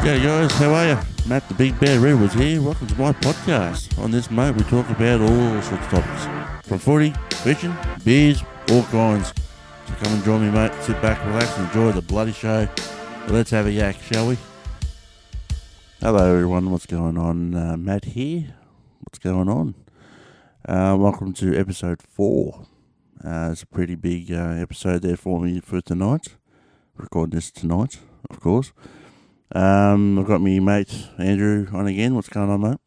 G'day guys, how are you? Matt the Big Bear Redwoods here. Welcome to my podcast. On this, mate, we talk about all sorts of topics. From footy, fishing, beers, all kinds. So come and join me, mate. Sit back, relax, and enjoy the bloody show. But let's have a yak, shall we? Hello everyone, what's going on? Matt here. What's going on? Welcome to episode 4. It's a pretty big episode there for me for tonight. Recording this tonight, of course. I've got me mate Andrew on again. What's going on, mate?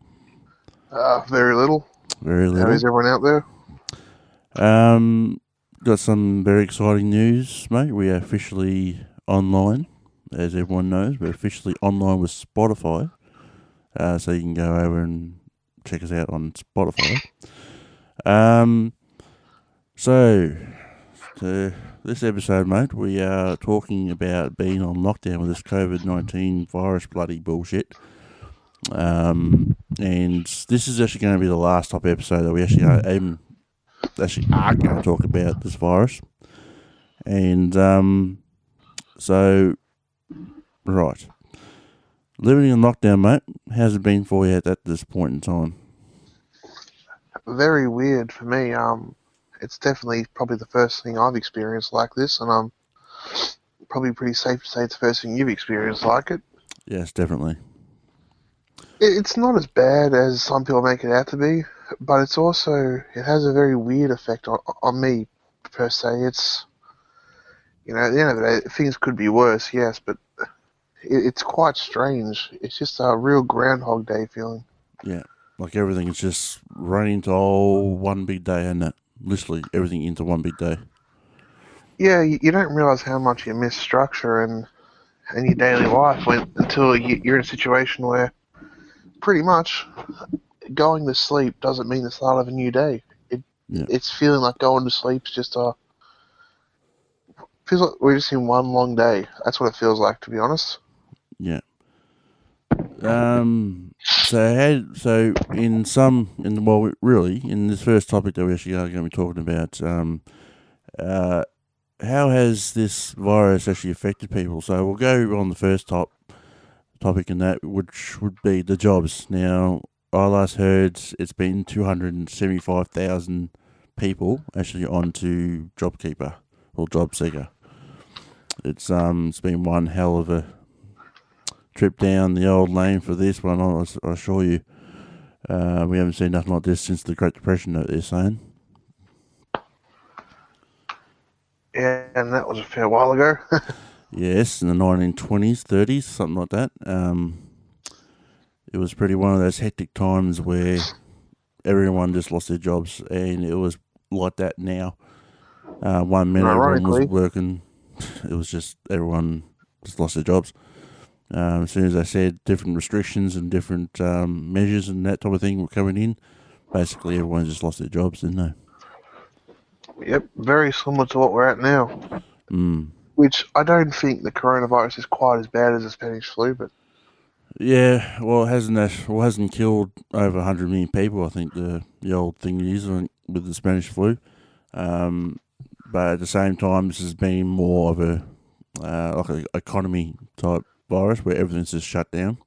Very little. Very little. How is everyone out there? Got some very exciting news, mate. We are officially online, as everyone knows. We're officially online with Spotify. So you can go over and check us out on Spotify. So this episode, mate, we are talking about being on lockdown with this COVID-19 virus bloody bullshit. And this is actually going to be the last top episode that we actually are going to talk about this virus. And so, right. Living in lockdown, mate, how's it been for you at this point in time? Very weird for me. It's definitely probably the first thing I've experienced like this, and I'm probably pretty safe to say it's the first thing you've experienced like it. Yes, definitely. It's not as bad as some people make it out to be, but it has a very weird effect on me, per se. It's, at the end of the day, things could be worse, yes, but it's quite strange. It's just a real Groundhog Day feeling. Yeah, like everything is just running into all one big day, isn't it? Literally everything into one big day. Yeah, you don't realise how much you miss structure and your daily life until you're in a situation where pretty much going to sleep doesn't mean the start of a new day. It's feeling like going to sleep is just feels like we're just in one long day. That's what it feels like, to be honest. Yeah. So in this first topic that we actually are going to be talking about, how has this virus actually affected people? So we'll go on the first topic in that, which would be the jobs. Now, I last heard it's been 275,000 people actually onto JobKeeper or JobSeeker. It's been one hell of a trip down the old lane for this one, I assure you. We haven't seen nothing like this since the Great Depression, that they're saying. Yeah, and that was a fair while ago. Yes, in the 1920s, 30s, something like that. It was pretty one of those hectic times where everyone just lost their jobs, and it was like that now. 1 minute everyone was working, it was just everyone just lost their jobs. As soon as they said different restrictions and different measures and that type of thing were coming in, basically everyone just lost their jobs, didn't they? Yep, very similar to what we're at now. Which I don't think the coronavirus is quite as bad as the Spanish flu, but yeah, well, hasn't killed over 100 million people. I think the old thing is with the Spanish flu, but at the same time, this has been more of a like an economy type virus where everything's just shut down.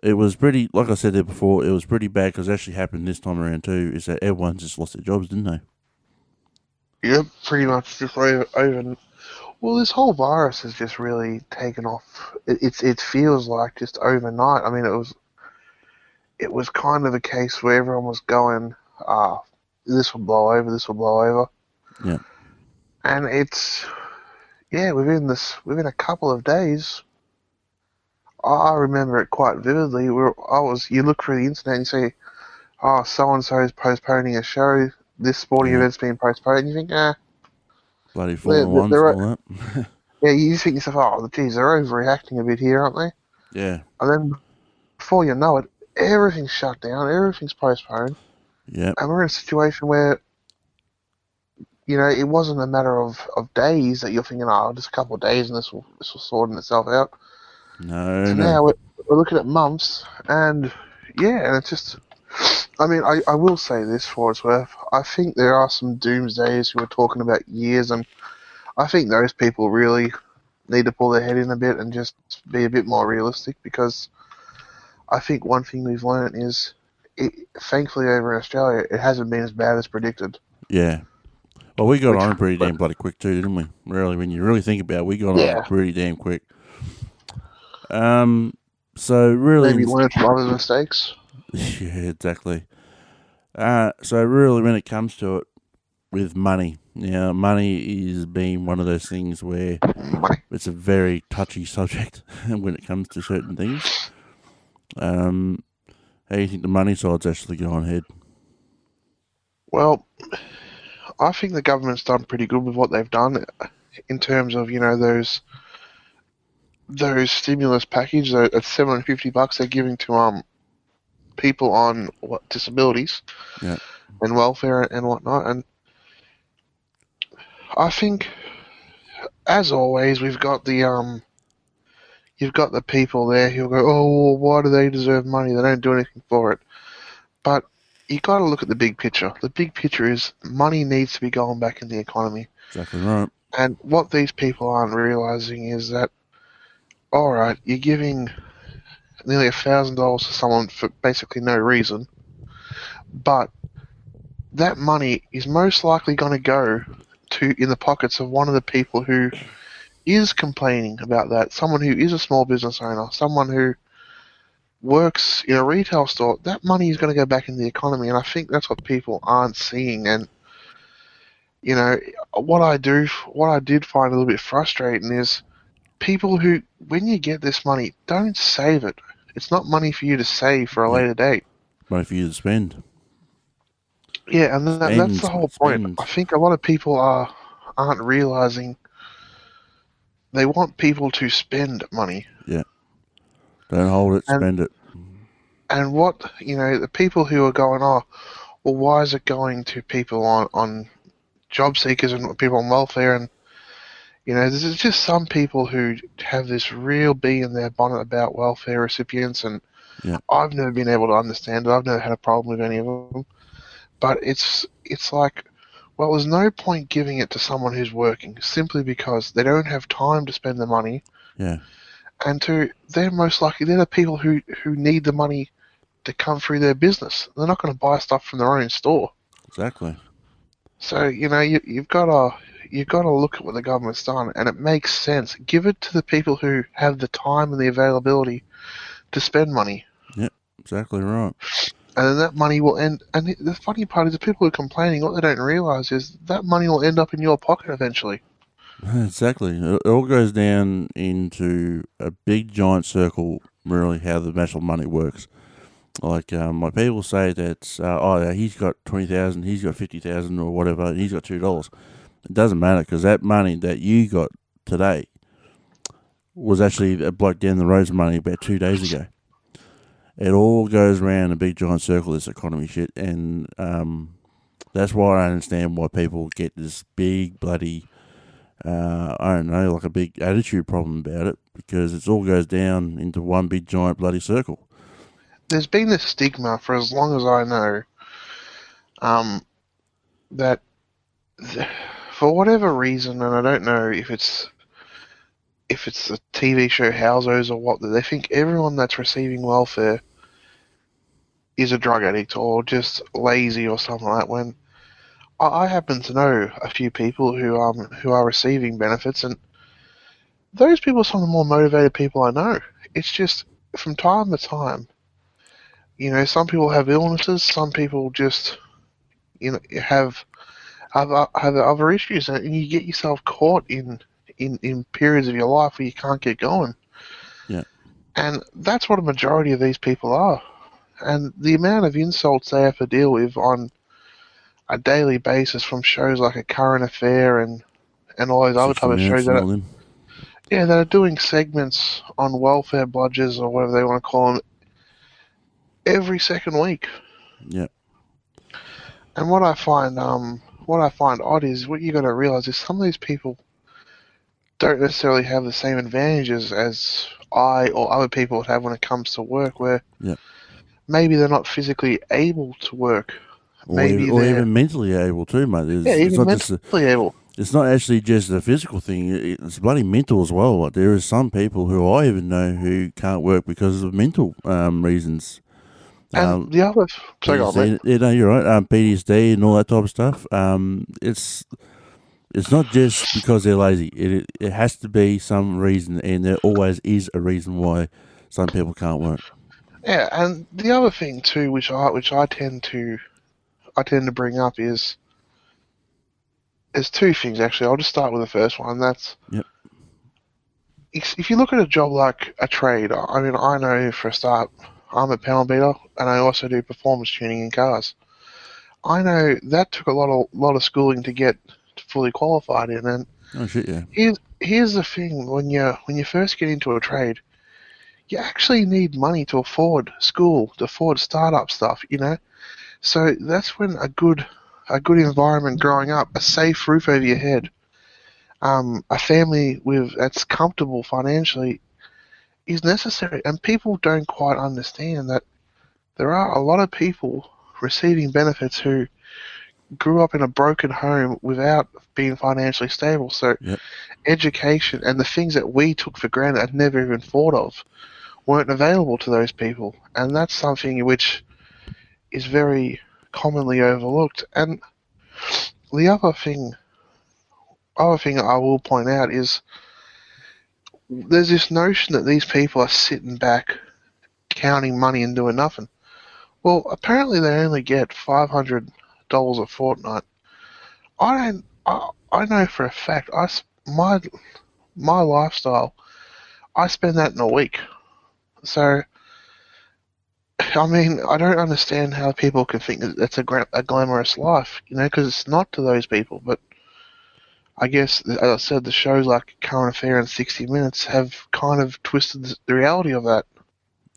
It was pretty, like I said there before, it was pretty bad because it actually happened this time around too, is that everyone just lost their jobs, didn't they? Yep, pretty much just over. Well, this whole virus has just really taken off. It feels like just overnight. I mean, it was kind of a case where everyone was going, this will blow over, this will blow over. Yeah. And within a couple of days, I remember it quite vividly. You look through the internet and you see, so and so is postponing a show. This sporting event's been postponed. And you think, bloody Formula 1's all that. Yeah, you think to yourself, geez, they're overreacting a bit here, aren't they? Yeah. And then before you know it, everything's shut down, everything's postponed. Yeah. And we're in a situation where, it wasn't a matter of days that you're thinking, just a couple of days and this will sort itself out. No. Now we're looking at months, and it's just, I mean, I will say this for what it's worth. I think there are some doomsdayers who are talking about years, and I think those people really need to pull their head in a bit and just be a bit more realistic, because I think one thing we've learned is, thankfully over in Australia, it hasn't been as bad as predicted. Yeah. Well, we got Which- on it pretty damn bloody quick too, didn't we? Really, when you really think about it, we got on Yeah. it pretty damn quick. So really, Maybe learn from other mistakes. yeah, exactly. So really, when it comes to it, with money, money is being one of those things where Money. it's a very touchy subject when it comes to certain things. How do you think the money side's actually going ahead? Well, I think the government's done pretty good with what they've done in terms of, those stimulus package, at $750 they're giving to people on disabilities, Yeah. and welfare and whatnot. And I think, as always, you've got the people there who'll go, oh, well, why do they deserve money? They don't do anything for it. But you got to look at the big picture. The big picture is money needs to be going back in the economy. Exactly right. And what these people aren't realizing is that, all right, you're giving nearly $1,000 to someone for basically no reason, but that money is most likely going to go in the pockets of one of the people who is complaining about that, someone who is a small business owner, someone who works in a retail store. That money is going to go back in the economy, and I think that's what people aren't seeing. And what I did find a little bit frustrating is people who, when you get this money, don't save it. It's not money for you to save for a later date. Money for you to spend. Yeah, and that's the whole point. I think a lot of people aren't realizing they want people to spend money. Yeah. Don't hold it, spend it. And what, the people who are going, oh, well, why is it going to people on job seekers and people on welfare? And, there's just some people who have this real bee in their bonnet about welfare recipients, and I've never been able to understand it. I've never had a problem with any of them. But it's like, well, there's no point giving it to someone who's working simply because they don't have time to spend the money. Yeah. And they're most likely, they're the people who need the money to come through their business. They're not going to buy stuff from their own store. Exactly. So, you've got to look at what the government's done, and it makes sense. Give it to the people who have the time and the availability to spend money. Yep, exactly right. And then that money will end. And the funny part is, the people who are complaining, what they don't realise is that money will end up in your pocket eventually. Exactly. It all goes down into a big giant circle, really, how the national money works. Like, my people say that, he's got 20,000, he's got 50,000 or whatever, and he's got $2. It doesn't matter, because that money that you got today was actually a bloke down the road's money about 2 days ago. It all goes around a big giant circle, this economy shit, and that's why I understand why people get this big bloody, I don't know, like a big attitude problem about it, because it all goes down into one big giant bloody circle. There's been this stigma for as long as I know, that for whatever reason, and I don't know if it's the TV show Houseos or what, that they think everyone that's receiving welfare is a drug addict or just lazy or something like that, when I happen to know a few people who are receiving benefits, and those people are some of the more motivated people I know. It's just, from time to time, some people have illnesses, some people just, have other issues, and you get yourself caught in periods of your life where you can't get going. Yeah. And that's what a majority of these people are. And the amount of insults they have to deal with on a daily basis from shows like A Current Affair and all those other type of shows that are doing segments on welfare bludgers or whatever they want to call them every second week. Yeah. And what I find odd is, what you got to realize is, some of these people don't necessarily have the same advantages as I or other people have when it comes to work, where maybe they're not physically able to work. Or even mentally able too, mate. Even mentally able. it's not actually just a physical thing. It's bloody mental as well. Like there are some people who I even know who can't work because of mental reasons. And the other, sorry, go on, mate. PTSD, yeah, no, you're right. PTSD and all that type of stuff. It's not just because they're lazy. It has to be some reason, and there always is a reason why some people can't work. Yeah, and the other thing too, which I tend to bring up is there's two things actually. I'll just start with the first one. That's Yep. If you look at a job like a trade. I mean, I know for a start, I'm a panel beater, and I also do performance tuning in cars. I know that took a lot of schooling to get fully qualified in, and Oh shit, yeah. here's the thing: when you first get into a trade, you actually need money to afford school, to afford startup stuff, you know. So that's when a good environment growing up, a safe roof over your head, a family that's comfortable financially is necessary. And people don't quite understand that there are a lot of people receiving benefits who grew up in a broken home without being financially stable. So Yep. education and the things that we took for granted and never even thought of weren't available to those people. And that's something which is very commonly overlooked. And the other thing I will point out is there's this notion that these people are sitting back counting money and doing nothing. Well, apparently they only get $500 a fortnight. I don't. I know for a fact. My lifestyle. I spend that in a week. So, I mean, I don't understand how people can think that that's a glamorous life, you know, because it's not to those people. But I guess, as I said, the shows like Current Affair and 60 Minutes have kind of twisted the reality of that.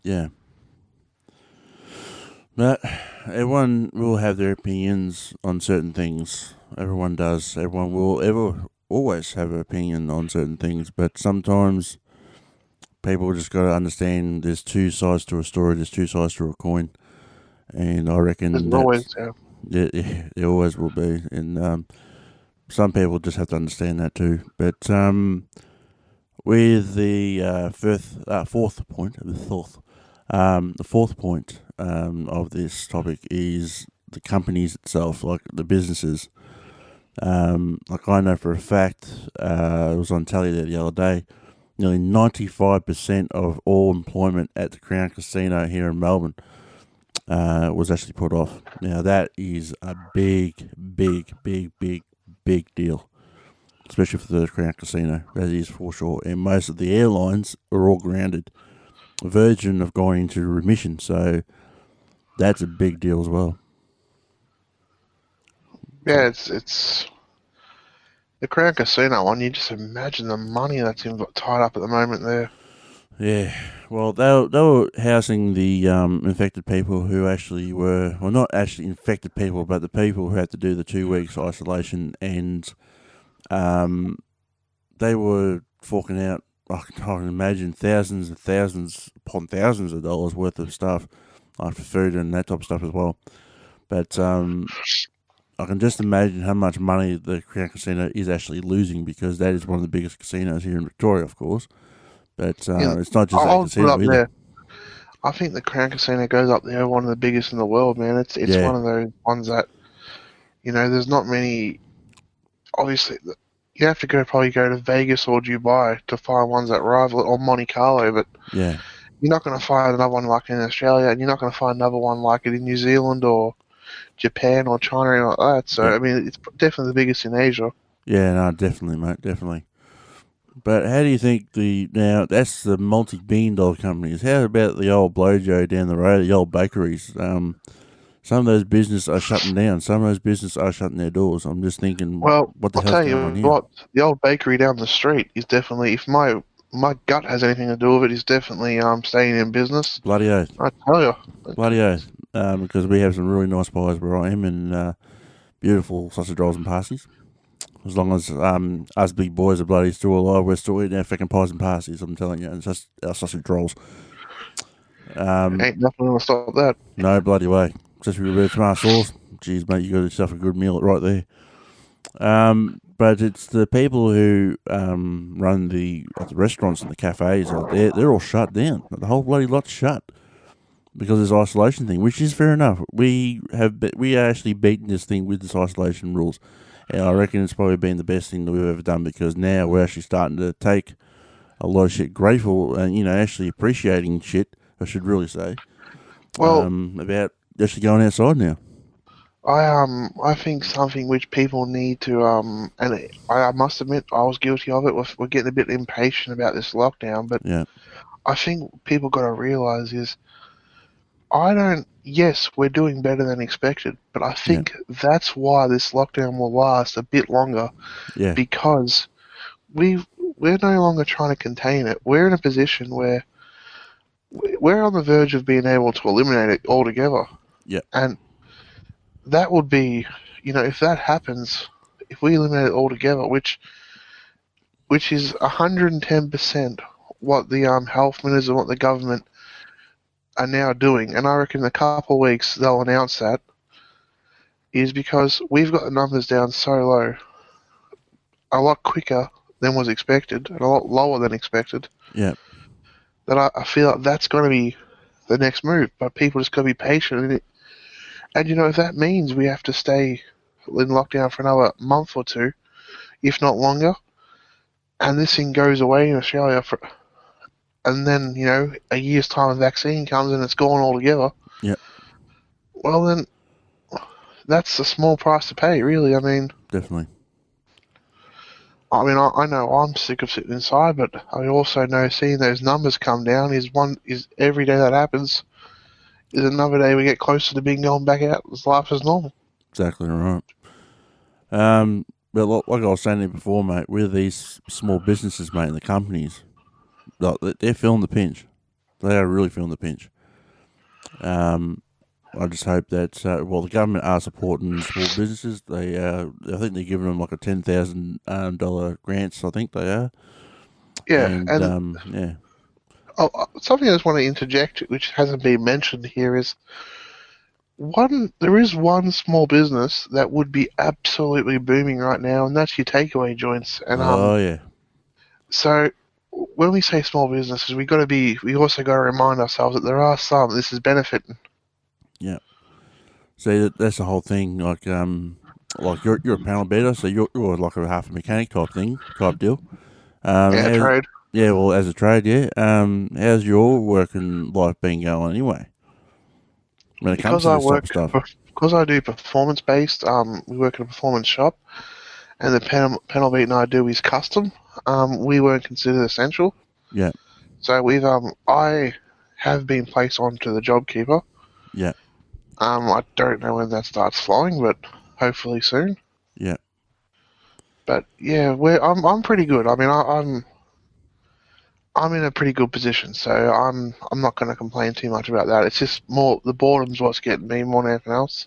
Yeah. But everyone will have their opinions on certain things. Everyone does. Everyone will always have an opinion on certain things. But sometimes people just got to understand there's two sides to a story. There's two sides to a coin. And I reckon There's always, yeah, there always will be. And some people just have to understand that too. But with the fourth point, the fourth point of this topic is the companies itself, like the businesses. Like I know for a fact, it was on telly there the other day, nearly 95% of all employment at the Crown Casino here in Melbourne was actually put off. Now that is a big deal, especially for the Crown Casino. That is for sure. And most of the airlines are all grounded. Virgin have gone into remission, so that's a big deal as well. Yeah, it's the Crown Casino one. You just imagine the money that's tied up at the moment there. Yeah, well, they were housing the infected people who actually were, well, not actually infected people, but the people who had to do the 2 weeks isolation, and they were forking out, I can imagine, thousands and thousands upon thousands of dollars worth of stuff, like for food and that type of stuff as well. But I can just imagine how much money the Crown Casino is actually losing, because that is one of the biggest casinos here in Victoria, of course. But it's not just that casino either. There. I think the Crown Casino goes up there, one of the biggest in the world, man. It's one of those ones that, you know, there's not many. Obviously, you have to probably go to Vegas or Dubai to find ones that rival it, or Monte Carlo. But yeah, you're not going to find another one like it in Australia, and you're not going to find another one like it in New Zealand or Japan or China or anything like that. So I mean, it's definitely the biggest in Asia. Yeah, no, definitely, mate, definitely. But how do you think now that's the multi-billion-dollar companies? How about the old Blowjo down the road, the old bakeries? Some of those businesses are shutting down. Some of those businesses are shutting their doors. I'm just thinking, well, what the I'll hell's tell going you on here? what, the old bakery down the street is definitely, if my gut has anything to do with it, is definitely staying in business. Bloody oath. I tell you. Bloody oath. Because we have some really nice pies where I am, and beautiful sausage rolls and pasties. As long as us big boys are bloody still alive, we're still eating our fucking pies and pasties, I'm telling you. And it's just our sausage rolls. Ain't nothing going to stop that. No bloody way. Especially with a bit of tomato sauce. Jeez, mate, you got yourself a good meal right there. but it's the people who run the restaurants and the cafes. They're all shut down. The whole bloody lot's shut because of this isolation thing, which is fair enough. We are actually beating this thing with this isolation rules, and I reckon it's probably been the best thing that we've ever done because now we're actually starting to take a lot of shit grateful and actually appreciating shit. I should really say, Well, about actually going outside now. I think something which people need to and I must admit I was guilty of it. We're getting a bit impatient about this lockdown, but Yeah, I think people got to realize is yes, we're doing better than expected, but I think that's why this lockdown will last a bit longer yeah, because we're no longer trying to contain it. We're in a position where we're on the verge of being able to eliminate it altogether. yeah, And that would be, if that happens, if we eliminate it altogether, which is 110% what the health ministers and what the government are now doing, and I reckon in a couple of weeks they'll announce that, is because we've got the numbers down so low, a lot quicker than was expected, and a lot lower than expected, yeah, that I feel like that's going to be the next move, but people just got to be patient in it. And if that means we have to stay in lockdown for another month or two, if not longer, and this thing goes away in Australia and then, a year's time a vaccine comes and it's gone altogether. yeah, Well then, that's a small price to pay, really. I mean, definitely. I know I'm sick of sitting inside, but I also know seeing those numbers come down is every day that happens is another day we get closer to being going back out as life as normal. Exactly right. But like I was saying before, mate, with these small businesses, mate, and the companies, they're feeling the pinch. They are really feeling the pinch. I just hope that the government are supporting small businesses. I think they're giving them like a $10,000 grants. I think they are. Yeah, And yeah. Something I just want to interject, which hasn't been mentioned here, is there is one small business that would be absolutely booming right now, and that's your takeaway joints. And Yeah. So when we say small businesses, we also got to remind ourselves that there are some this is benefiting. Yeah. See, that's the whole thing. Like you're a panel beater, so you're like a half a mechanic type deal. Trade. Yeah, well, as a trade, yeah. How's your working life been going anyway? When it comes to this type of stuff. Because I do performance based, we work in a performance shop, and the panel beating I do is custom. We weren't considered essential. Yeah. So I have been placed onto the JobKeeper. Yeah. I don't know when that starts flowing, but hopefully soon. Yeah. But yeah, I'm pretty good. I mean, I'm in a pretty good position, so I'm not going to complain too much about that. It's just more the boredom's what's getting me more than anything else.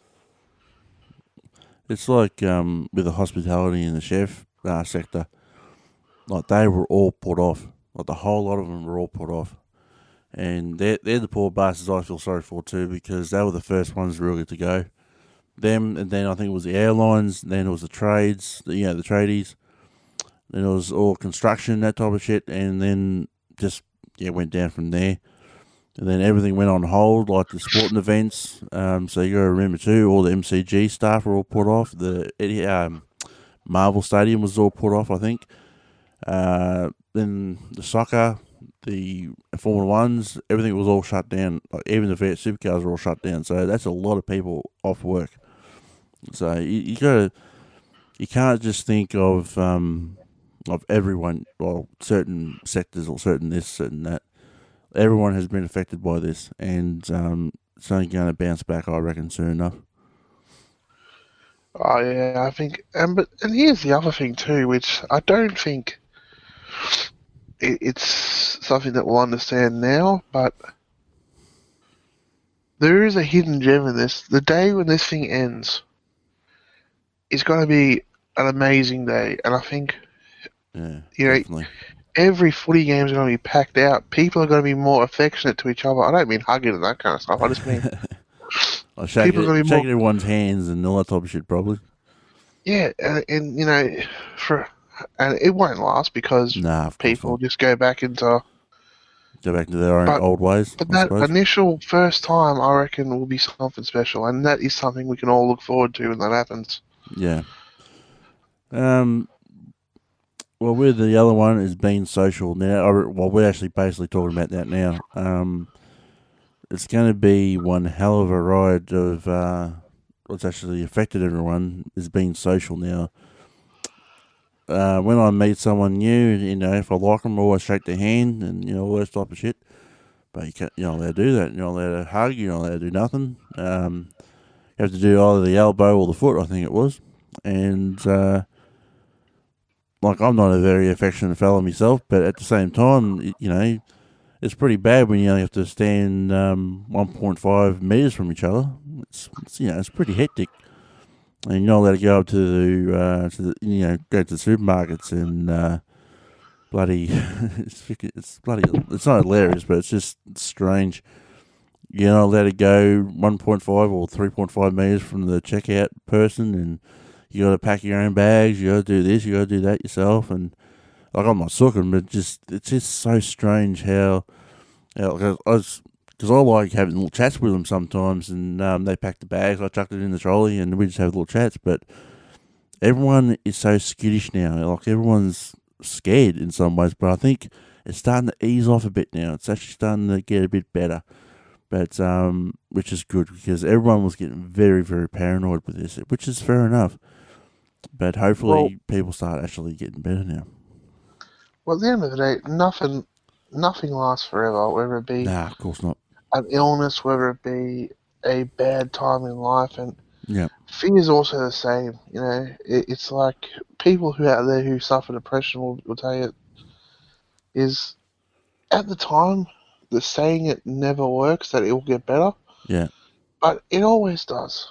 It's like with the hospitality and the chef sector, like they were all put off. Like the whole lot of them were all put off, and they're the poor bastards I feel sorry for too because they were the first ones really to go. Them, and then I think it was the airlines, then it was the trades, the tradies, then it was all construction, that type of shit, and then just went down from there. And then everything went on hold, like the sporting events. So you got to remember too, all the MCG staff were all put off. The Marvel Stadium was all put off, I think. Then the soccer, the Formula Ones, everything was all shut down. Like even the Fiat Supercars were all shut down. So that's a lot of people off work. So you can't just think of everyone, well, certain sectors or certain this, certain that. Everyone has been affected by this, and it's only going to bounce back, I reckon, soon enough. Oh yeah, I think, and here's the other thing too, which I don't think it's something that we'll understand now, but there is a hidden gem in this. The day when this thing ends is going to be an amazing day, and I think, definitely. Every footy game is going to be packed out. People are going to be more affectionate to each other. I don't mean hugging and that kind of stuff. I just mean shaking everyone's hands and all that type of shit, probably. Yeah, and for and it won't last because Nah, of course people not. just go back into. Go back to their own But old ways, but I that suppose. initial first time, I reckon, will be something special, and that is something we can all look forward to when that happens. Yeah. Um. Well, with the other one is being social now. Well, we're actually basically talking about that now. It's going to be one hell of a ride of what's actually affected everyone is being social now. When I meet someone new, if I like them, I always shake their hand and all that type of shit. But you can't, you're not allowed to do that. You're not allowed to hug. You're not allowed to do nothing. You have to do either the elbow or the foot, I think it was. And like I'm not a very affectionate fella myself, but at the same time, it's pretty bad when you only have to stand 1.5 meters from each other. It's pretty hectic, and you're not allowed to go up go to the supermarkets and bloody it's bloody it's not hilarious, but it's strange. You're not allowed to go 1.5 or 3.5 meters from the checkout person, and you got to pack your own bags. You got to do this. You got to do that yourself, and like I'm not sucking, but it's just so strange how because I like having little chats with them sometimes, and they pack the bags, I chucked it in the trolley, and we just have little chats. But everyone is so skittish now. Like everyone's scared in some ways, but I think it's starting to ease off a bit now. It's actually starting to get a bit better, but which is good because everyone was getting very, very paranoid with this, which is fair enough. But Well, hopefully, people start actually getting better now. well, at the end of the day, nothing lasts forever. Whether it be Nah, of course not. an illness, whether it be a bad time in life, and Yeah, fear is also the same. It's like people who out there who suffer depression will tell you is at the time the saying it never works that it will get better, yeah, but it always does.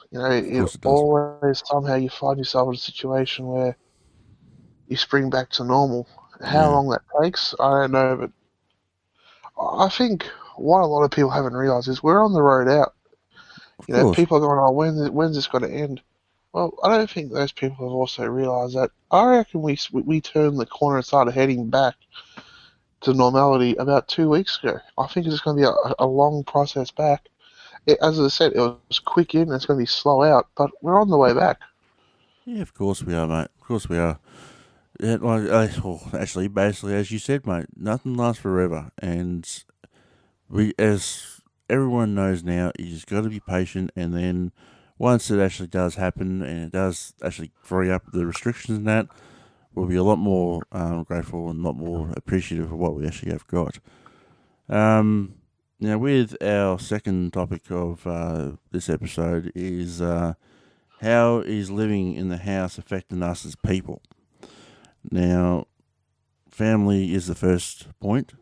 of It course it does. always somehow you find yourself in a situation where you spring back to normal. How Yeah, long that takes, I don't know, but I think what a lot of people haven't realised is we're on the road out. of course. People are going, "Oh, when's this going to end?" Well, I don't think those people have also realised that. I reckon we turned the corner and started heading back to normality about 2 weeks ago. I think it's going to be a long process back. As I said, it was quick in, and it's going to be slow out, but we're on the way back. Yeah, of course we are, mate. Of course we are. Yeah, actually, basically, as you said, mate, nothing lasts forever, and as everyone knows now, you just got to be patient, and then once it actually does happen, and it does actually free up the restrictions and that, we'll be a lot more grateful and a lot more appreciative of what we actually have got. Now, with our second topic of this episode is how is living in the house affecting us as people? Now, family is the first point.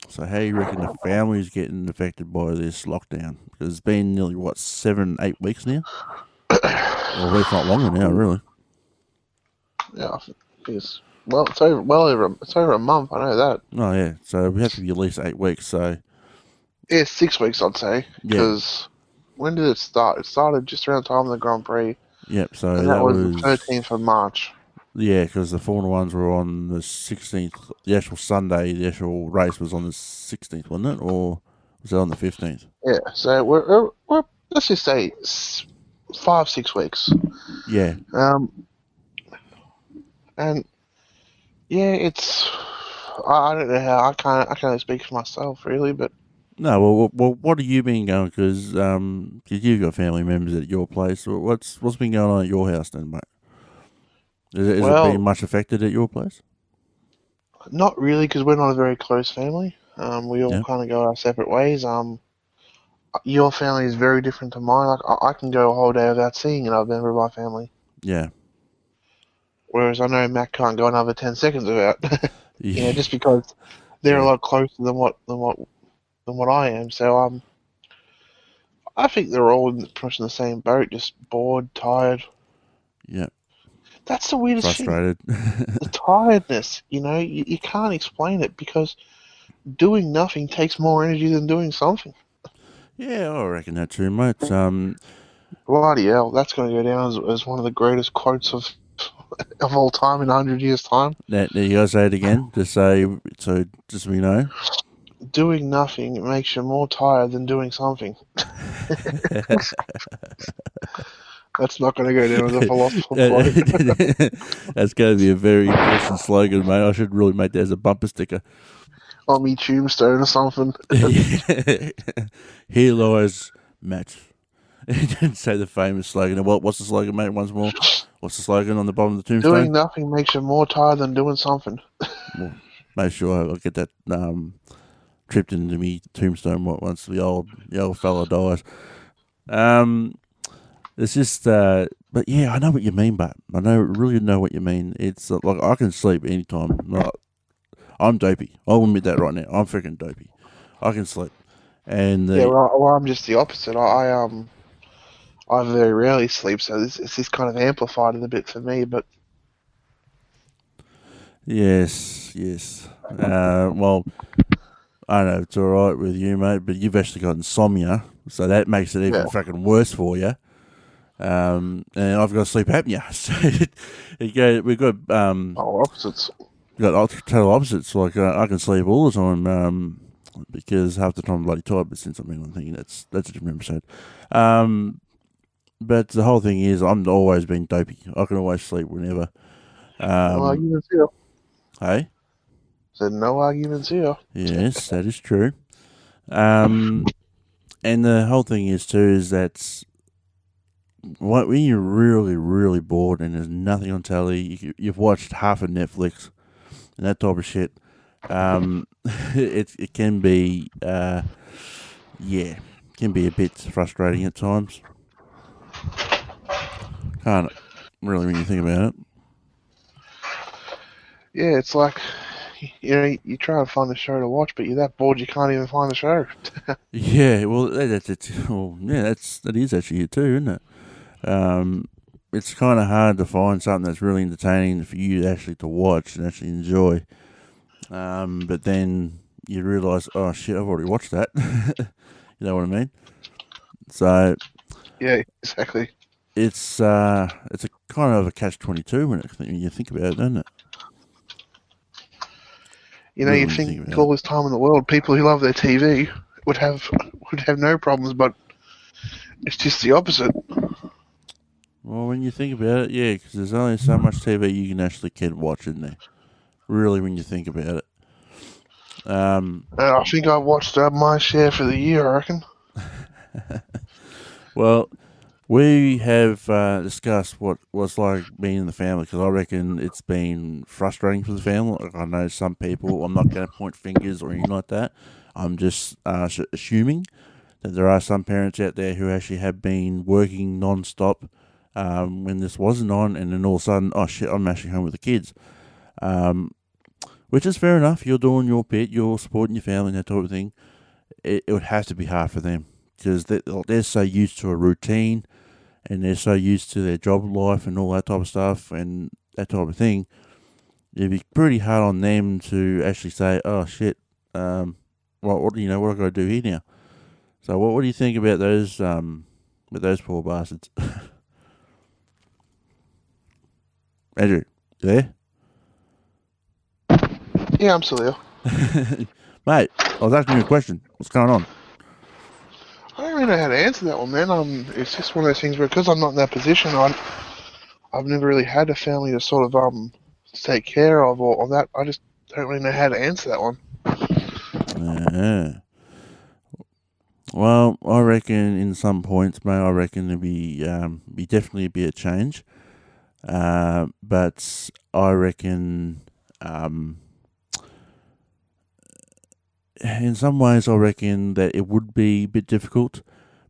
So, how do you reckon the family is getting affected by this lockdown? Because it's been nearly, 7, 8 weeks now? Or if not longer now, really. Yeah, I think it's over a month. I know that. Oh, yeah. So, we have to be at least 8 weeks. So, Yeah, 6 weeks, I'd say, yeah. because when did it start? It started just around the time of the Grand Prix, Yep. So, and that that was the was. 13th of March. Yeah, because the Formula Ones were on the 16th. The actual Sunday, the actual race was on the 16th, wasn't it? Or was it on the 15th? Yeah, so we're let's just say 5 6 weeks. Yeah. Um, and yeah, I don't know how I can't only speak for myself really, but No, well, what have you been going? Because you've got family members at your place. What's been going on at your house then, mate? Is it been well, much affected at your place? not really because we're not a very close family. We all Yeah, kind of go our separate ways. Your family is very different to mine. Like I can go a whole day without seeing another member of my family, yeah, whereas I know Matt can't go another 10 seconds without. yeah, Just because they're a yeah, lot closer than what I am. So I think they're all pretty much in the same boat, just bored, tired. yeah. That's the weirdest thing. Frustrated. The tiredness, you can't explain it because doing nothing takes more energy than doing something. Yeah, I reckon that too, mate. Bloody hell, that's going to go down as one of the greatest quotes of of all time in 100 years' time. Now you gotta say it again, just so we know. Doing nothing makes you more tired than doing something. That's not going to go down as a philosophical quote. That's going to be a very interesting slogan, mate. I should really make that as a bumper sticker. On me tombstone or something. Here lies Matt. Didn't say the famous slogan. What's the slogan, mate? Once more. What's the slogan on the bottom of the tombstone? Doing nothing makes you more tired than doing something. Well, make sure I get that tripped into me tombstone once the old fella dies. It's just, but yeah, I know what you mean, but I really know what you mean. It's like I can sleep anytime. Like, I'm dopey. I'll admit that right now. I'm freaking dopey. I can sleep, and well, I'm just the opposite. I very rarely sleep, so it's kind of amplified it a bit for me. But yes. Well, I know it's all right with you, mate, but you've actually got insomnia, so that makes it even fucking worse for you. And I've got sleep apnea, so we've got opposites. We've got total opposites. Like I can sleep all the time because half the time I'm bloody tired. But since I'm thinking that's a different episode. But the whole thing is, I'm always been dopey. I can always sleep whenever. No arguments here. Hey. Said no arguments here. Yes, that is true. And the whole thing is too is that when you're really, really bored and there's nothing on telly, you've watched half of Netflix and that type of shit. It can be, can be a bit frustrating at times. Can't really when you think about it. Yeah, it's like, you try to find a show to watch, but you're that bored you can't even find the show. Yeah, well, that is actually it too, isn't it? It's kind of hard to find something that's really entertaining for you actually to watch and actually enjoy. But then you realise, oh shit, I've already watched that. You know what I mean? So yeah, exactly. It's a kind of a catch-22 when you think about it, doesn't it? You think all this time in the world, people who love their TV would have no problems, but it's just the opposite. Well, when you think about it, yeah, because there's only so much TV you can actually watch in there. Really, when you think about it. I think I've watched my share for the year, I reckon. Well, we have discussed what was like being in the family, because I reckon it's been frustrating for the family. Like, I know some people, I'm not going to point fingers or anything like that. I'm just assuming that there are some parents out there who actually have been working non-stop when this wasn't on, and then all of a sudden, oh shit, I'm actually home with the kids. Which is fair enough. You're doing your bit, you're supporting your family and that type of thing. It would have to be hard for them, because they're so used to a routine, and they're so used to their job life and all that type of stuff and that type of thing. It'd be pretty hard on them to actually say, oh shit, what do I got to do here now? So what do you think about those with those poor bastards? Andrew, you there? Yeah, I'm still there. Mate, I was asking you a question. What's going on? I don't really know how to answer that one, man. It's just one of those things where, because I'm not in that position, I've never really had a family to sort of take care of or that. I just don't really know how to answer that one. Well, I reckon in some points, mate, I reckon there'd be definitely be a change. But I reckon in some ways, I reckon that it would be a bit difficult,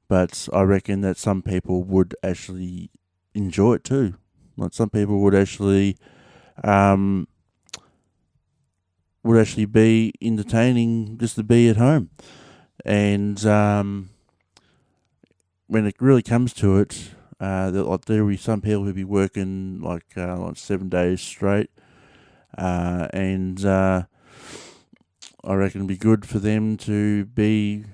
but I reckon that some people would actually enjoy it too. Like, some people would actually be entertaining just to be at home. And when it really comes to it, there will be some people who'll be working like 7 days straight, and I reckon it'd be good for them to be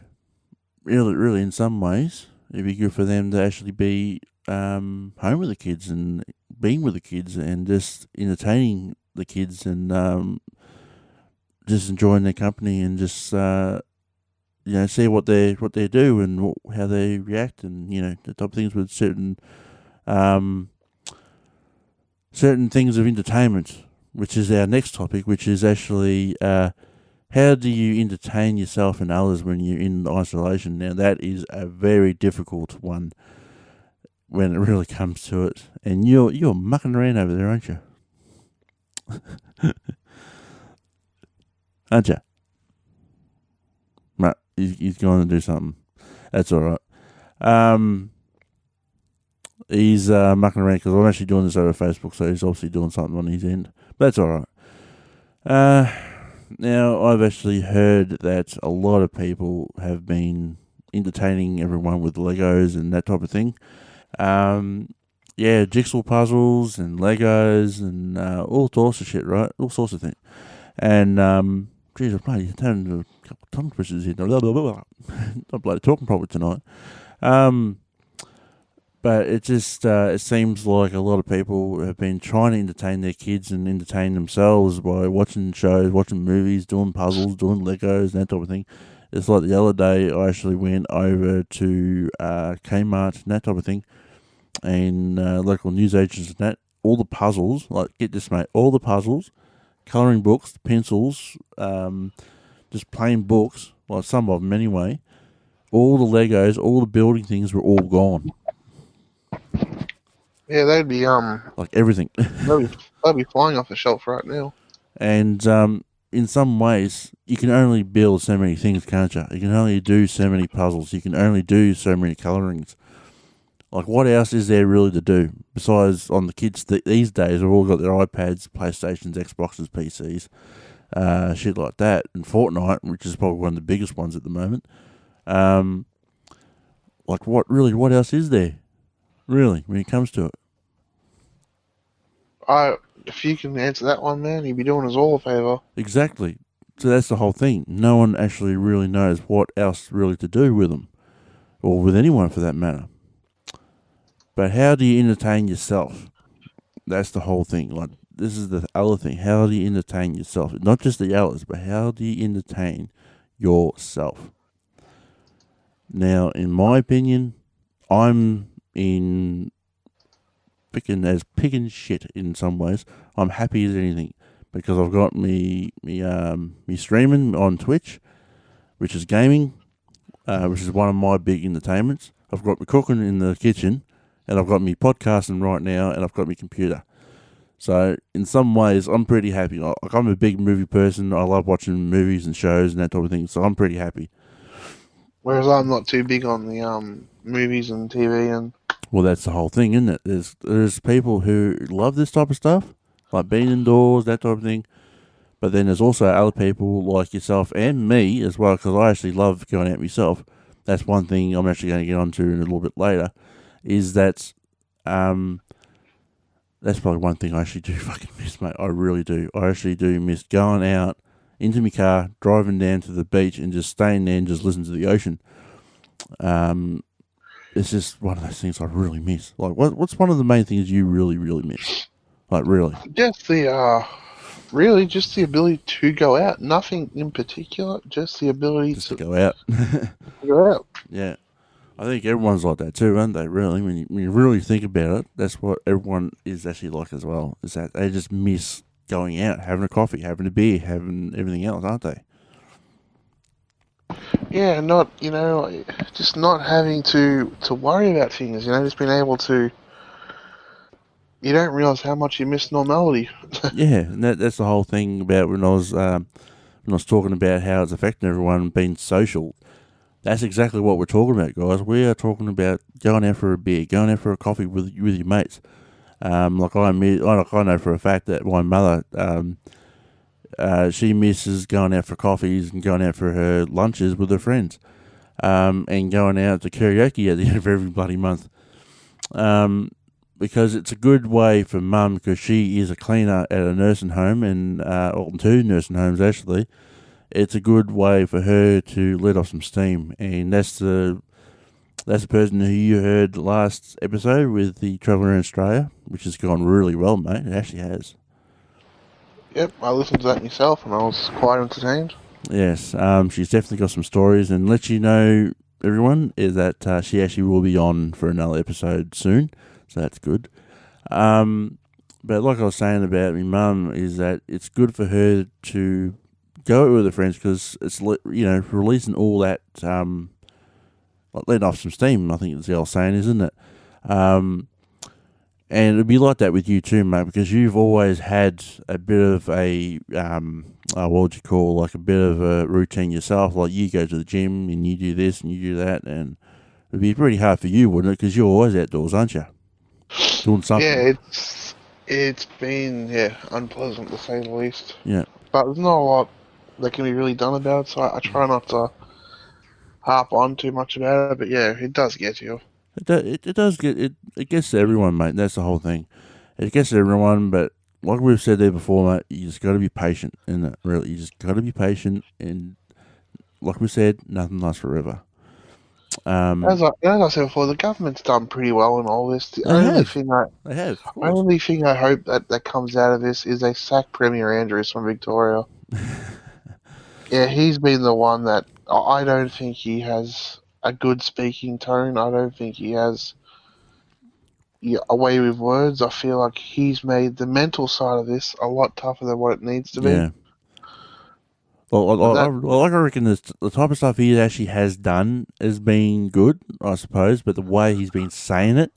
really, really, in some ways, it'd be good for them to actually be home with the kids and being with the kids and just entertaining the kids and just enjoying their company and just see what they do and how they react and the type of things with certain things of entertainment, which is our next topic, which is actually how do you entertain yourself and others when you're in isolation? Now, that is a very difficult one when it really comes to it. And you're mucking around over there, aren't you? Aren't you? No, he's going to do something. That's all right. He's mucking around because I'm actually doing this over Facebook, so he's obviously doing something on his end. But that's all right. Now, I've actually heard that a lot of people have been entertaining everyone with Legos and that type of thing. Jigsaw puzzles and Legos and all sorts of shit, right? All sorts of things. And, geez, I'm bloody having a couple of tongue twisters here. I'm bloody talking properly tonight. But it just it seems like a lot of people have been trying to entertain their kids and entertain themselves by watching shows, watching movies, doing puzzles, doing Legos, and that type of thing. It's like the other day I actually went over to Kmart and that type of thing, and local newsagents and that. All the puzzles, like, get this, mate, all the puzzles, colouring books, pencils, just plain books, like some of them anyway, all the Legos, all the building things were all gone. Yeah, they'd be like everything. they'd be flying off the shelf right now. And in some ways, you can only build so many things, can't you? You can only do so many puzzles. You can only do so many colourings. Like, what else is there really to do besides on the kids these days? They've all got their iPads, PlayStations, Xboxes, PCs, shit like that, and Fortnite, which is probably one of the biggest ones at the moment. Like, what else is there? Really, when it comes to it. If you can answer that one, man, you'd be doing us all a favour. Exactly. So that's the whole thing. No one actually really knows what else really to do with them, or with anyone for that matter. But how do you entertain yourself? That's the whole thing. Like, this is the other thing. How do you entertain yourself? Not just the others, but how do you entertain yourself? Now, in my opinion, I'm in picking shit in some ways. I'm happy as anything because I've got me streaming on Twitch, which is gaming, which is one of my big entertainments. I've got me cooking in the kitchen, and I've got me podcasting right now, and I've got me computer. So in some ways, I'm pretty happy. Like, I'm a big movie person. I love watching movies and shows and that type of thing. So I'm pretty happy. Whereas I'm not too big on the movies and TV and. Well, that's the whole thing, isn't it? There's people who love this type of stuff, like being indoors, that type of thing. But then there's also other people like yourself and me as well, because I actually love going out myself. That's one thing I'm actually going to get onto in a little bit later, is that that's probably one thing I actually do fucking miss, mate. I really do. I actually do miss going out into my car, driving down to the beach and just staying there and just listening to the ocean. It's just one of those things I really miss. Like, what's one of the main things you really, really miss? Like, really? Just the ability to go out. Nothing in particular. Just the ability to go out. Go out. Yeah, I think everyone's like that too, aren't they? Really, when you really think about it, that's what everyone is actually like as well. Is that they just miss going out, having a coffee, having a beer, having everything else, aren't they? Yeah, just not having to worry about things, just being able to, you don't realise how much you miss normality. Yeah, and that's the whole thing about when I was talking about how it's affecting everyone being social. That's exactly what we're talking about, guys. We are talking about going out for a beer, going out for a coffee with your mates. Like I know for a fact that my mother, she misses going out for coffees and going out for her lunches with her friends, and going out to karaoke at the end of every bloody month. Because it's a good way for Mum, because she is a cleaner at a nursing home, or 2 nursing homes actually. It's a good way for her to let off some steam, and that's the That's the person who you heard last episode with the Traveller in Australia, which has gone really well, mate. It actually has. Yep, I listened to that myself and I was quite entertained. Yes, she's definitely got some stories, and let you know, everyone, is that she actually will be on for another episode soon, so that's good. But like I was saying about my mum, is that it's good for her to go out with her friends because it's releasing all that like letting off some steam. I think it's the old saying, isn't it? And it'd be like that with you too, mate, because you've always had a bit of a what would you call, like a bit of a routine yourself. Like you go to the gym and you do this and you do that, and it'd be pretty hard for you, wouldn't it? Because you're always outdoors, aren't you? Doing something. Yeah, it's been unpleasant to say the least. Yeah. But there's not a lot that can be really done about it, so I try not to harp on too much about it. But yeah, it does get to you. It does get it. It gets to everyone, mate. That's the whole thing. It gets to everyone, but like we've said there before, mate, you just got to be patient. In it, really, you just got to be patient. And like we said, nothing lasts forever. As I said before, the government's done pretty well in all this. The only thing They have. Of course. only thing I hope that comes out of this is they sack Premier Andrews from Victoria. Yeah, he's been the one that I don't think he has a good speaking tone. I don't think he has a way with words. I feel like he's made the mental side of this a lot tougher than what it needs to be. Yeah. Well, I reckon the type of stuff he actually has done has been good, I suppose, but the way he's been saying it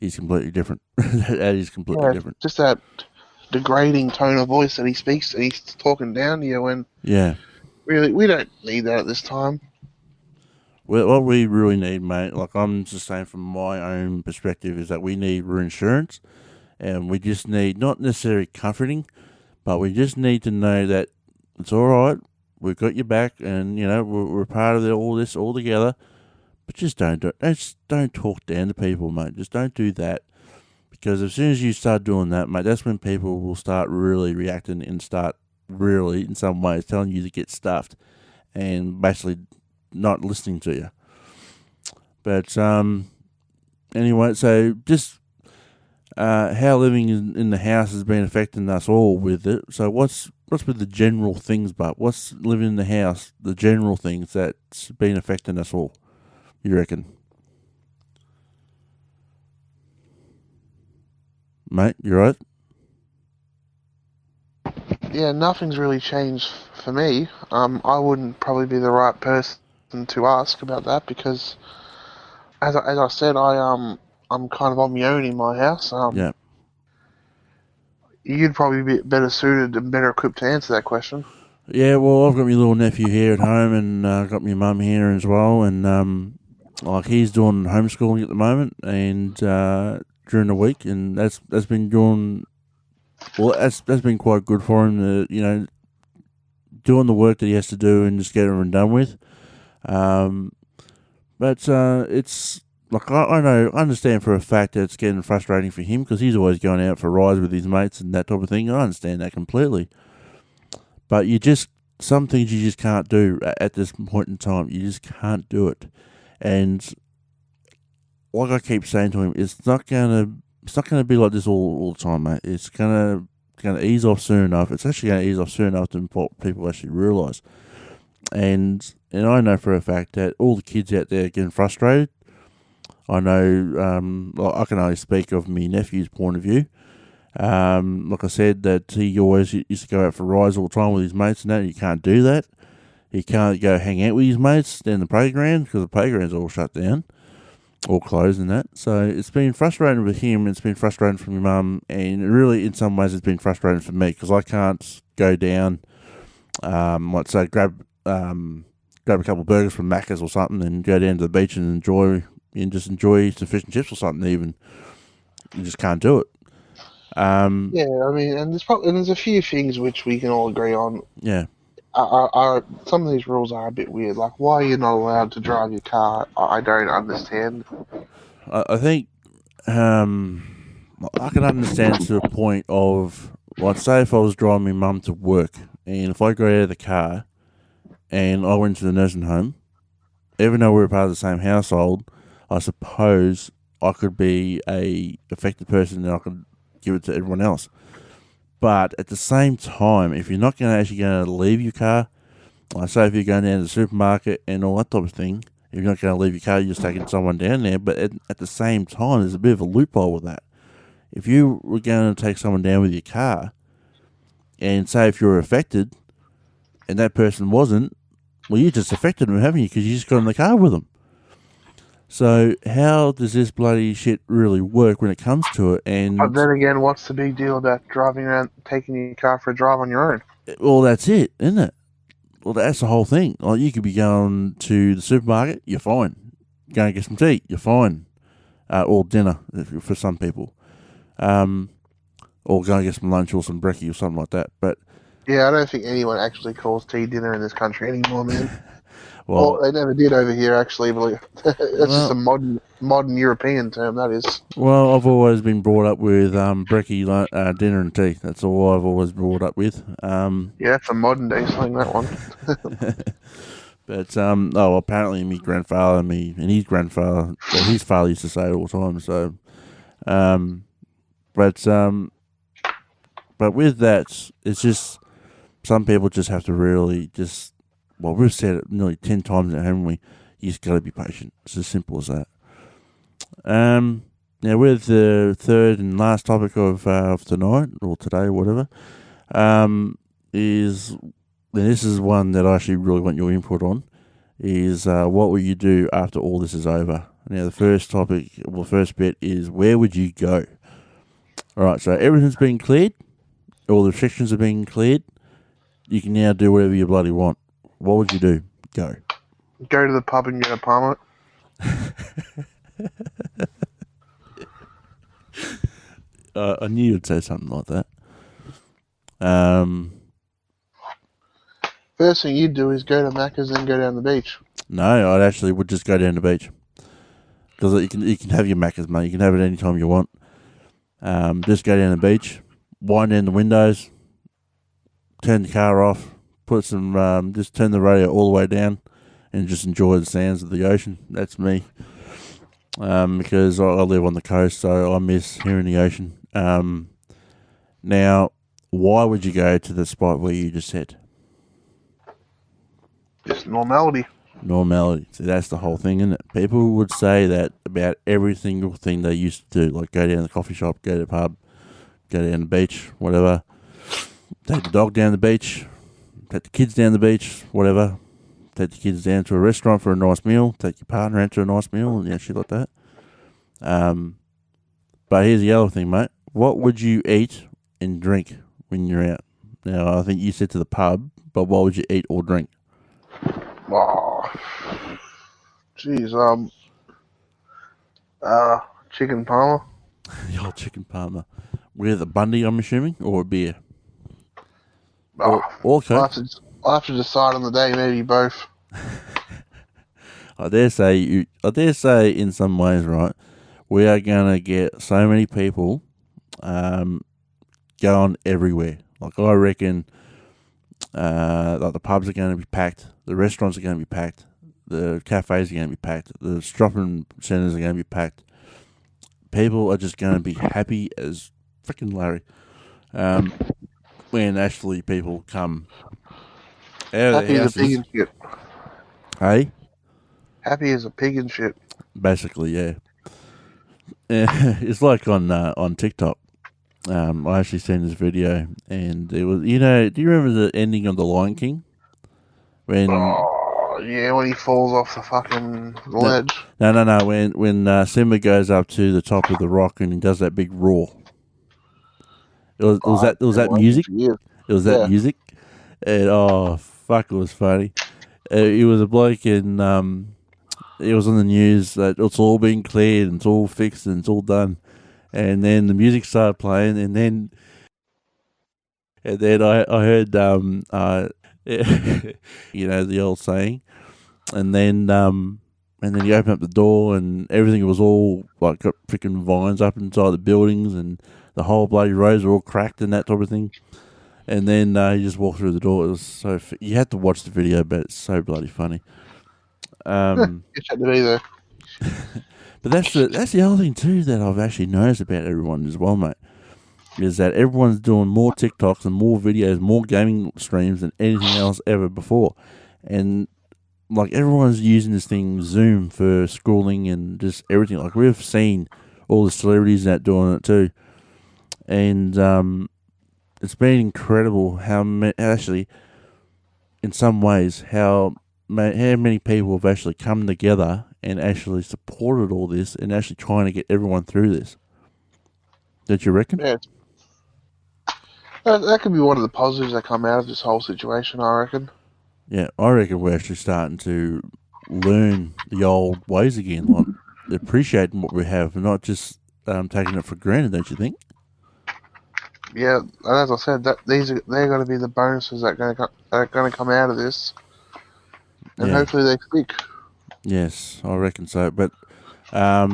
is completely different. That is completely different. Just that degrading tone of voice that he speaks, and he's talking down to you when really we don't need that at this time. Well, what we really need, mate, like I'm just saying from my own perspective, is that we need reassurance, and we just need not necessarily comforting, but we just need to know that it's all right. We've got your back, and we're part of all this all together. But just don't talk down to people, mate. Just don't do that, because as soon as you start doing that, mate, that's when people will start really reacting and start really, in some ways, telling you to get stuffed, and basically not listening to you. But anyway, so just how living in the house has been affecting us all with it. So what's with the general things, but what's living in the house, the general things that's been affecting us all, you reckon? Mate, you right? Yeah, nothing's really changed for me. I wouldn't probably be the right person to ask about that because, as I said, I'm kind of on my own in my house. Yeah. You'd probably be better suited and better equipped to answer that question. Yeah, well, I've got my little nephew here at home, and got my mum here as well, and like he's doing homeschooling at the moment, and during the week, and that's been doing well. That's been quite good for him, doing the work that he has to do and just get it done with. But it's like I understand for a fact that it's getting frustrating for him because he's always going out for rides with his mates and that type of thing. I understand that completely. But some things you just can't do at this point in time. You just can't do it. And like I keep saying to him, it's not gonna be like this all the time, mate. It's gonna ease off soon enough. It's actually gonna ease off soon enough than what people actually realise. And I know for a fact that all the kids out there are getting frustrated. I know, I can only speak of my nephew's point of view. Like I said, that he always used to go out for rides all the time with his mates and that. You can't do that. He can't go hang out with his mates down the playground because the playground's all shut down, all closed and that. So it's been frustrating with him. It's been frustrating for my mum, and really, in some ways, it's been frustrating for me because I can't go down, let's say, grab a couple of burgers from Macca's or something, and go down to the beach and enjoy some fish and chips or something. Even you just can't do it. Yeah, I mean, and there's a few things which we can all agree on. Yeah. Some of these rules are a bit weird. Like, why are you not allowed to drive your car? I don't understand. I think I can understand to a point of, like, say if I was driving my mum to work, and if I got out of the car and I went to the nursing home, even though we were part of the same household, I suppose I could be a affected person and I could give it to everyone else. But at the same time, if you're not actually going to leave your car, like say if you're going down to the supermarket and all that type of thing, if you're not going to leave your car, you're just taking someone down there. But at the same time, there's a bit of a loophole with that. If you were going to take someone down with your car, and say if you're affected, and that person wasn't, well, you just affected them, haven't you? Because you just got in the car with them. So how does this bloody shit really work when it comes to it? And But then again, what's the big deal about driving around, taking your car for a drive on your own? well, that's it, isn't it? Well, that's the whole thing. Like, you could be going to the supermarket, you're fine. Going to get some tea, you're fine. Or dinner for some people. Or going to get some lunch or some brekkie or something like that. But Yeah, I don't think anyone actually calls tea dinner in this country anymore, man. well, They never did over here, actually. But that's just a modern European term, that is. well, I've always been brought up with brekkie, dinner and tea. That's all I've always brought up with. Yeah, that's a modern day slang, that one. But apparently my grandfather and his grandfather, well, his father used to say it all the time. So, but with that, it's just some people just have to really just. Well, we've said it nearly 10 times now, haven't we? You just got to be patient. It's as simple as that. Now with the third and last topic of tonight or today, whatever, is. Then this is one that I actually really want your input on, is what will you do after all this is over? Now, the first bit is, where would you go? All right, so everything's been cleared. All the restrictions have been cleared. You can now do whatever you bloody want. What would you do? Go. Go to the pub and get a Palmer. I knew you'd say something like that. First thing you'd do is go to Macca's and go down the beach. No, I actually would just go down the beach. Because you can have your Macca's, mate. You can have it any time you want. Just go down the beach, wind down the windows, turn the car off, put some, just turn the radio all the way down, and just enjoy the sounds of the ocean. That's me. Because I live on the coast, so I miss hearing the ocean. Now, why would you go to the spot where you just said? Just normality. Normality. So that's the whole thing, isn't it? People would say that about every single thing they used to do, like go down to the coffee shop, go to the pub, go down the beach, whatever. Take the dog down the beach, take the kids down the beach, whatever. Take the kids down to a restaurant for a nice meal, take your partner out to a nice meal, and shit like that. But here's the other thing, mate. What would you eat and drink when you're out? Now, I think you said to the pub, but what would you eat or drink? Oh, jeez. Chicken Palmer. The old chicken parma. With a Bundy, I'm assuming, or a beer? Oh, Okay. I'll have to decide on the day, maybe both. I dare say in some ways, right, we are going to get so many people going everywhere. Like, I reckon like the pubs are going to be packed, the restaurants are going to be packed, the cafes are going to be packed, the shopping centres are going to be packed. People are just going to be happy as freaking Larry when actually people come out of Happy their as a pig houses. and shit. Hey? Happy as a pig and shit. Basically, yeah. It's like on TikTok. I actually seen this video, and it was, do you remember the ending of The Lion King? When Oh, yeah, when he falls off the fucking ledge. no, when Simba goes up to the top of the rock and he does that big roar. It was that music. Yeah. It was that music, and oh fuck, it was funny. It was a bloke, and it was on the news that it's all been cleared and it's all fixed and it's all done. And then the music started playing, and then I heard the old saying, and then you open up the door and everything was all like got freaking vines up inside the buildings, and the whole bloody roads were all cracked and that type of thing. And then you just walk through the door. It was so you had to watch the video, but it's so bloody funny. It had to be there. But that's the other thing too that I've actually noticed about everyone as well, mate. Is that everyone's doing more TikToks and more videos, more gaming streams than anything else ever before, and like everyone's using this thing Zoom for schooling and just everything. Like we've seen all the celebrities that doing it too, and it's been incredible how actually, in some ways, how many people have actually come together and actually supported all this and actually trying to get everyone through this. Don't you reckon? Yeah, that could be one of the positives that come out of this whole situation, I reckon. Yeah, I reckon we're actually starting to learn the old ways again, like appreciating what we have and not just taking it for granted, don't you think? Yeah, and as I said, they're going to be the bonuses that are going to come out of this, and hopefully they stick. Yes, I reckon so. But I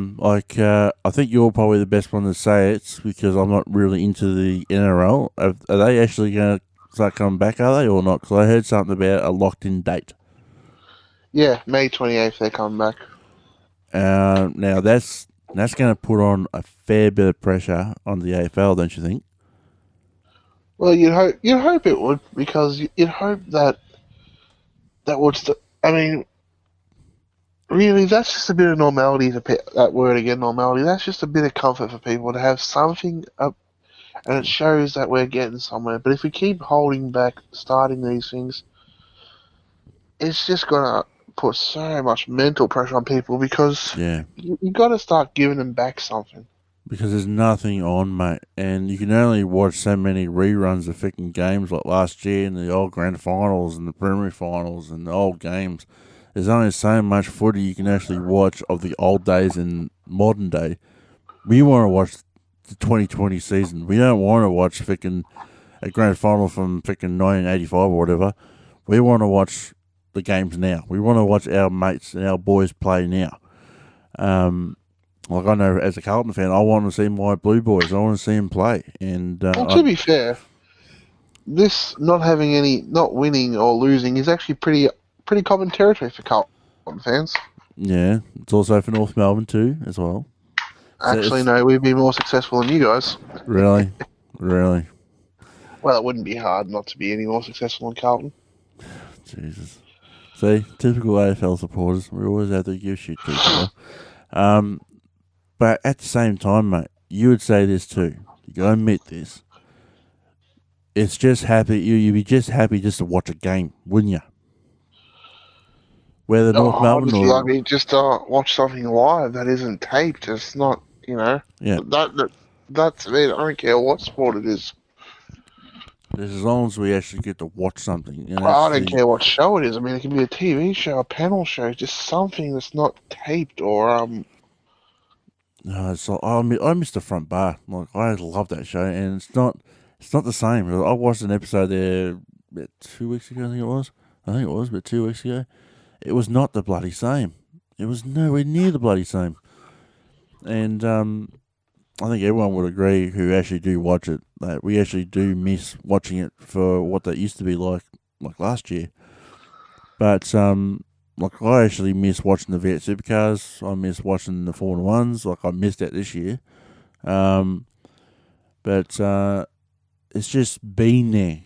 think you're probably the best one to say it because I'm not really into the NRL. Are they actually going to start coming back? Are they or not? Because I heard something about a locked-in date. Yeah, May 28th they're coming back. Now that's going to put on a fair bit of pressure on the AFL, don't you think? Well, you'd hope it would, because you'd hope that would. I mean, really, that's just a bit of normality. That word again, normality. That's just a bit of comfort for people to have something up, and it shows that we're getting somewhere. But if we keep holding back, starting these things, it's just gonna put so much mental pressure on people, because you got to start giving them back something. Because there's nothing on, mate, and you can only watch so many reruns of freaking games like last year and the old grand finals and the preliminary finals and the old games. There's only so much footy you can actually watch of the old days and modern day. We want to watch the 2020 season. We don't want to watch freaking a grand final from freaking 1985 or whatever. We want to watch the games now. We want to watch our mates and our boys play now. Like I know, as a Carlton fan, I want to see my Blue Boys. I want to see them play. And well, to be fair, this not winning or losing is actually pretty common territory for Carlton fans. Yeah, it's also for North Melbourne too, as well. Actually, no, we'd be more successful than you guys. Really, really. Well, it wouldn't be hard not to be any more successful than Carlton. Jesus. See, typical AFL supporters. We always have to give shit to each other. But at the same time, mate, you would say this too. You gotta admit this. It's just happy. You'd be just happy just to watch a game, wouldn't you? Whether North Melbourne or just watch something live that isn't taped. It's not, Yeah. That's it. I don't care what sport it is. As long as we actually get to watch something. I don't care what show it is. I mean, it can be a TV show, a panel show, just something that's not taped or No, it's like, I missed the front bar. Like I love that show, and it's not the same. I watched an episode there about 2 weeks ago. I think it was about 2 weeks ago. It was not the bloody same. It was nowhere near the bloody same. And I think everyone would agree who actually do watch it that we actually do miss watching it for what that used to be like last year. But like I actually miss watching the Viet Supercars. I miss watching the Formula Ones. Like I missed that this year. But it's just been there.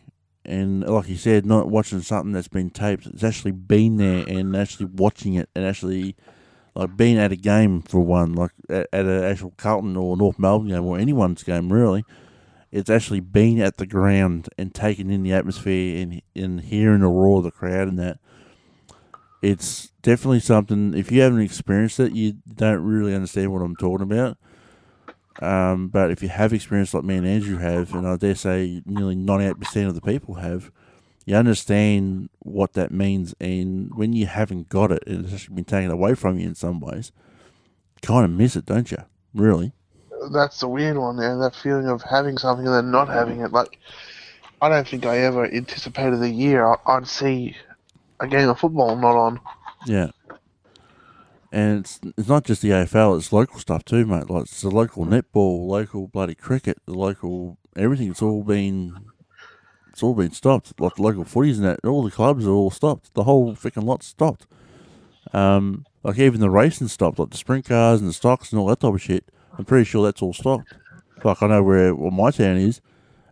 And like you said, not watching something that's been taped. It's actually been there and actually watching it and actually like being at a game for one, like at an actual Carlton or North Melbourne game or anyone's game really. It's actually been at the ground and taking in the atmosphere and hearing the roar of the crowd and that. It's definitely something, if you haven't experienced it, you don't really understand what I'm talking about. But if you have experienced like me and Andrew have, and I dare say nearly 98% of the people have, you understand what that means. And when you haven't got it, and it's actually been taken away from you in some ways, you kind of miss it, don't you? Really? That's the weird one there, that feeling of having something and then not having it. Like, I don't think I ever anticipated the year I'd see a game of football not on. Yeah. And it's not just the AFL, it's local stuff too, mate. Like, it's the local netball, local bloody cricket, the local everything. It's all been stopped. Like the local footies and that, all the clubs are all stopped. The whole freaking lot stopped. Like even the racing stopped, like the sprint cars and the stocks and all that type of shit. I'm pretty sure that's all stopped. Like I know where my town is.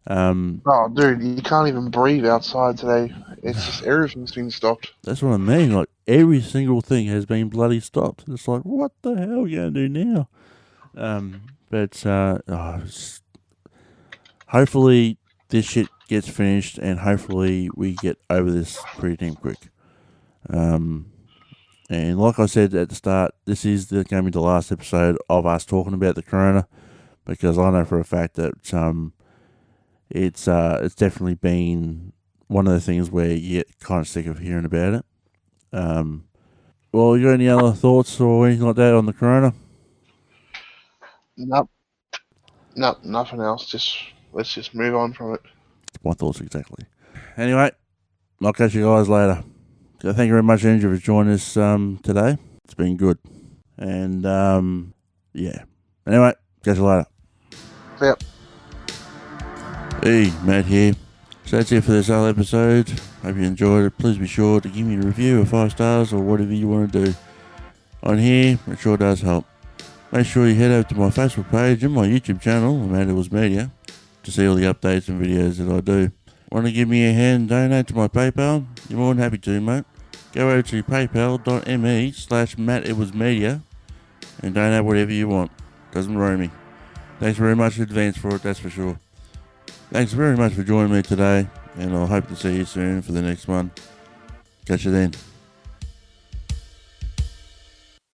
Oh, dude, you can't even breathe outside today. It's just everything's been stopped. That's what I mean. Like every single thing has been bloody stopped. It's like, what the hell are we going to do now? Hopefully this shit gets finished and hopefully we get over this pretty damn quick. And like I said at the start, this is going to be the last episode of us talking about the corona, because I know for a fact that it's definitely been one of the things where you get kind of sick of hearing about it. Well, you got any other thoughts or anything like that on the corona? Nope, nothing else. Let's just move on from it. My thoughts exactly. Anyway, I'll catch you guys later. So thank you very much, Andrew, for joining us today. It's been good. And yeah. Anyway, catch you later. Yep. Hey, Matt here. So that's it for this whole episode. Hope you enjoyed it. Please be sure to give me a review of 5 stars or whatever you want to do on here. It sure does help. Make sure you head over to my Facebook page and my YouTube channel, Matt It Was Media, to see all the updates and videos that I do. Want to give me a hand and donate to my PayPal? You're more than happy to, mate. Go over to paypal.me/MattItWasMedia and donate whatever you want. Doesn't worry me. Thanks very much in advance for it, that's for sure. Thanks very much for joining me today, and I'll hope to see you soon for the next one. Catch you then.